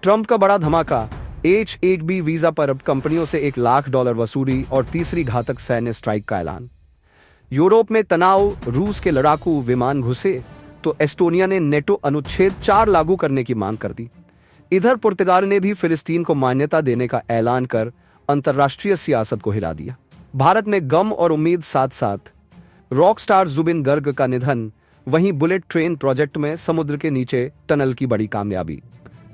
Trump का बड़ा धमाका, H-1B वीजा पर अब कंपनियों से $1 लाख वसूली और तीसरी घातक सैन्य स्ट्राइक का ऐलान। यूरोप में तनाव, रूस के लड़ाकू विमान घुसे तो एस्टोनिया ने नेटो अनुच्छेद 4 लागू करने की मांग कर दी। इधर पुर्तगाल ने भी फिलिस्तीन को मान्यता देने का ऐलान कर अंतर्राष्ट्रीय सियासत को हिला दिया। भारत में गम और उम्मीद साथ साथ। रॉक स्टार जुबिन गर्ग का निधन, वहीं बुलेट ट्रेन प्रोजेक्ट में समुद्र के नीचे टनल की बड़ी कामयाबी।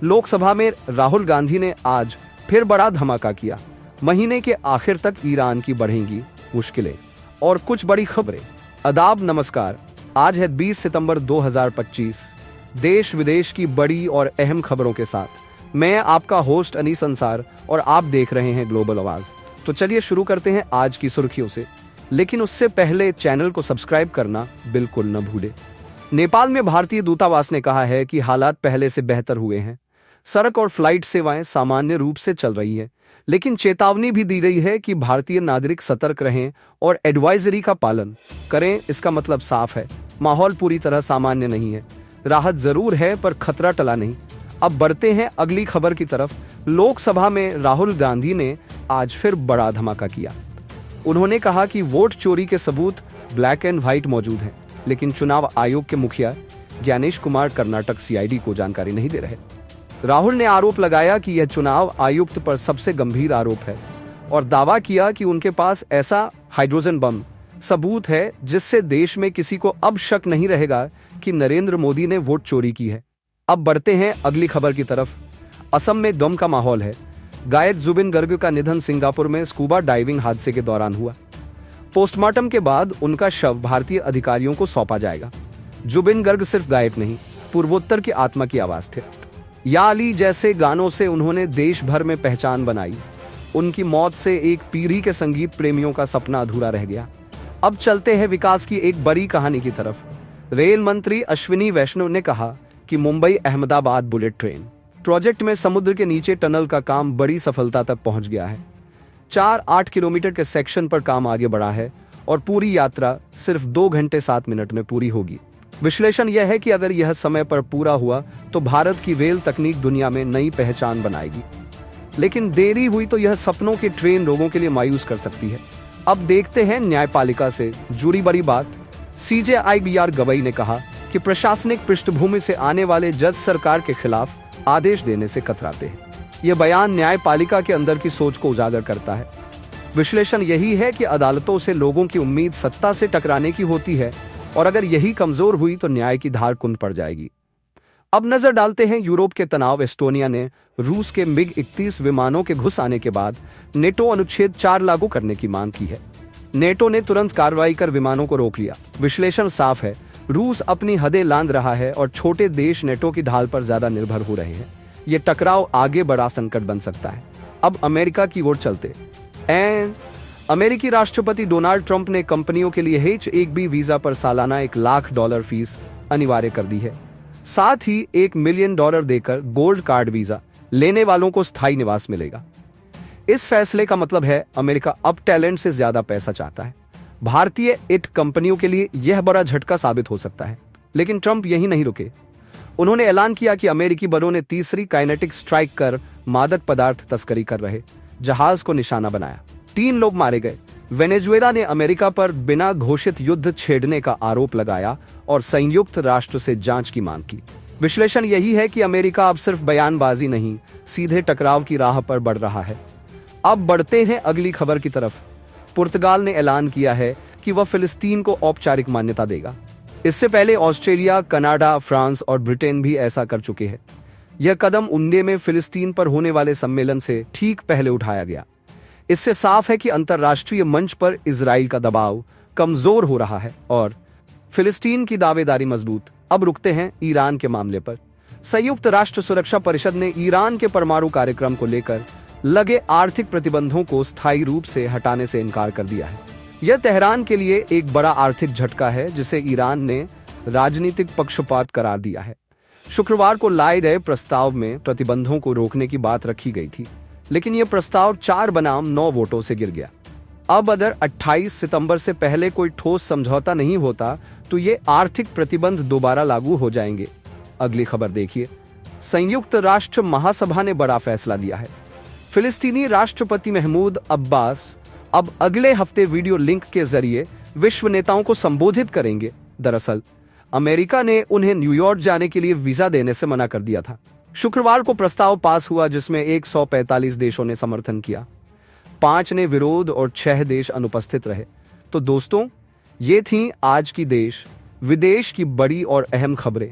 लोकसभा में राहुल गांधी ने आज फिर बड़ा धमाका किया। महीने के आखिर तक ईरान की बढ़ेंगी मुश्किलें और कुछ बड़ी खबरें। आदाब, नमस्कार। आज है 20 सितंबर 2025। देश विदेश की बड़ी और अहम खबरों के साथ मैं आपका होस्ट अनीस अंसार और आप देख रहे हैं ग्लोबल आवाज। तो चलिए शुरू करते हैं आज की सुर्खियों से, लेकिन उससे पहले चैनल को सब्सक्राइब करना बिल्कुल न भूलें। नेपाल में भारतीय दूतावास ने कहा है कि हालात पहले से बेहतर हुए हैं। सड़क और फ्लाइट सेवाएं सामान्य रूप से चल रही है, लेकिन चेतावनी भी दी गई है कि भारतीय नागरिक सतर्क रहें और एडवाइजरी का पालन करें। इसका मतलब साफ है, माहौल पूरी तरह सामान्य नहीं है। राहत जरूर है पर खतरा टला नहीं। अब बढ़ते हैं अगली खबर की तरफ। लोकसभा में राहुल गांधी ने आज फिर बड़ा धमाका किया। उन्होंने कहा कि वोट चोरी के सबूत ब्लैक एंड व्हाइट मौजूद हैं, लेकिन चुनाव आयोग के मुखिया ज्ञानेश कुमार कर्नाटक सीआईडी को जानकारी नहीं दे रहे। राहुल ने आरोप लगाया कि यह चुनाव आयुक्त पर सबसे गंभीर आरोप है और दावा किया कि उनके पास ऐसा हाइड्रोजन बम सबूत है जिससे देश में किसी को अब शक नहीं रहेगा कि नरेंद्र मोदी ने वोट चोरी की है। अब बढ़ते हैं अगली खबर की तरफ। असम में गम का माहौल है। गायक जुबिन गर्ग का निधन सिंगापुर में स्कूबा डाइविंग हादसे के दौरान हुआ। पोस्टमार्टम के बाद उनका शव भारतीय अधिकारियों को सौंपा जाएगा। जुबिन गर्ग सिर्फ गायक नहीं, पूर्वोत्तर की आत्मा की आवाज थे। या अली जैसे गानों से उन्होंने देश भर में पहचान बनाई। उनकी मौत से एक पीढ़ी के संगीत प्रेमियों का सपना अधूरा रह गया। अब चलते हैं विकास की एक बड़ी कहानी की तरफ। रेल मंत्री अश्विनी वैष्णव ने कहा कि Mumbai Ahmedabad bullet train project में समुद्र के नीचे टनल का काम बड़ी सफलता तक पहुंच गया है। 4-8 किलोमीटर के सेक्शन पर काम आगे बढ़ा है और पूरी यात्रा सिर्फ 2 घंटे 7 मिनट में पूरी होगी। विश्लेषण यह है कि अगर यह समय पर पूरा हुआ तो भारत की रेल तकनीक दुनिया में नई पहचान बनाएगी, लेकिन देरी हुई तो यह सपनों की ट्रेन लोगों के लिए मायूस कर सकती है। अब देखते हैं न्यायपालिका से जुड़ी बड़ी बात। CJIBR गवई ने कहा कि प्रशासनिक पृष्ठभूमि से आने वाले जज सरकार के खिलाफ आदेश देने से कतराते हैं। यह बयान न्यायपालिका के अंदर की सोच को उजागर करता है। विश्लेषण यही है कि अदालतों से लोगों की उम्मीद सत्ता से टकराने की होती है और अगर यही कमजोर हुई तो न्याय की धार कुंद पड़ जाएगी। अब नजर डालते हैं यूरोप के तनाव। एस्टोनिया ने रूस के MiG-21 विमानों के घुस आने के बाद नेटो अनुच्छेद 4 लागू करने की मांग की है। नेटो ने तुरंत कार्रवाई कर विमानों को रोक लिया। विश्लेषण साफ है, रूस अपनी हदें लांघ रहा है और छोटे देश नेटो की ढाल पर ज्यादा निर्भर हो रहे हैं। ये टकराव आगे बड़ा संकट बन सकता है। अब अमेरिका की ओर चलते हैं। अमेरिकी राष्ट्रपति डोनाल्ड ट्रंप ने कंपनियों के लिए H-1B वीजा पर सालाना $1 लाख फीस अनिवार्य कर दी है। साथ ही $1 मिलियन देकर गोल्ड कार्ड वीजा लेने वालों को स्थायी निवास मिलेगा। इस फैसले का मतलब है अमेरिका अब टैलेंट से ज्यादा पैसा चाहता है। भारतीय इट कंपनियों के लिए यह बड़ा झटका साबित हो सकता है, लेकिन ट्रंप यही नहीं रुके। उन्होंने ऐलान किया कि अमेरिकी बलों ने तीसरी काइनेटिक स्ट्राइक कर मादक पदार्थ तस्करी कर रहे जहाज को निशाना बनाया। 3 लोग मारे गए। वेनेजुएला ने अमेरिका पर बिना घोषित युद्ध छेड़ने का आरोप लगाया और संयुक्त राष्ट्र से जांच की मांग की। विश्लेषण यही है कि अमेरिका अब सिर्फ बयानबाजी नहीं, सीधे टकराव की राह पर बढ़ रहा है। अब बढ़ते हैं अगली खबर की तरफ। पुर्तगाल ने ऐलान किया है कि वह फिलिस्तीन को औपचारिक मान्यता देगा। इससे पहले ऑस्ट्रेलिया, कनाडा, फ्रांस और ब्रिटेन भी ऐसा कर चुके हैं। यह कदम उन्डे में फिलिस्तीन पर होने वाले सम्मेलन से ठीक पहले उठाया गया। इससे साफ है कि अंतर्राष्ट्रीय मंच पर इजराइल का दबाव कमजोर हो रहा है और फिलिस्तीन की दावेदारी मजबूत। अब रुकते हैं ईरान के मामले पर। संयुक्त राष्ट्र सुरक्षा परिषद ने ईरान के परमाणु कार्यक्रम को लेकर लगे आर्थिक प्रतिबंधों को स्थायी रूप से हटाने से इनकार कर दिया है। यह तेहरान के लिए एक बड़ा आर्थिक झटका है जिसे ईरान ने राजनीतिक पक्षपात करार दिया है। शुक्रवार को लाए गए प्रस्ताव में प्रतिबंधों को रोकने की बात रखी गई थी, लेकिन यह प्रस्ताव 4 बनाम 9 वोटों से गिर गया। अब अगर 28 सितंबर से पहले कोई ठोस समझौता नहीं होता तो ये आर्थिक प्रतिबंध दोबारा लागू हो जाएंगे। अगली खबर देखिए। संयुक्त राष्ट्र महासभा ने बड़ा फैसला लिया है। फिलिस्तीनी राष्ट्रपति महमूद अब्बास अब अगले हफ्ते वीडियो लिंक के जरिए विश्व नेताओं को संबोधित करेंगे। दरअसल अमेरिका ने उन्हें न्यूयॉर्क जाने के लिए वीजा देने से मना कर दिया था। शुक्रवार को प्रस्ताव पास हुआ जिसमें 145 देशों ने समर्थन किया, 5 ने विरोध और 6 देश अनुपस्थित रहे। तो दोस्तों, ये थी आज की देश विदेश की बड़ी और अहम खबरें।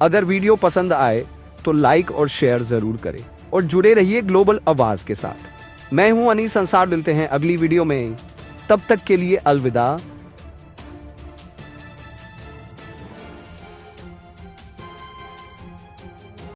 अगर वीडियो पसंद आए तो लाइक और शेयर जरूर करें और जुड़े रहिए ग्लोबल आवाज के साथ। मैं हूं अनीस अंसार, मिलते हैं अगली वीडियो में। तब तक के लिए अलविदा।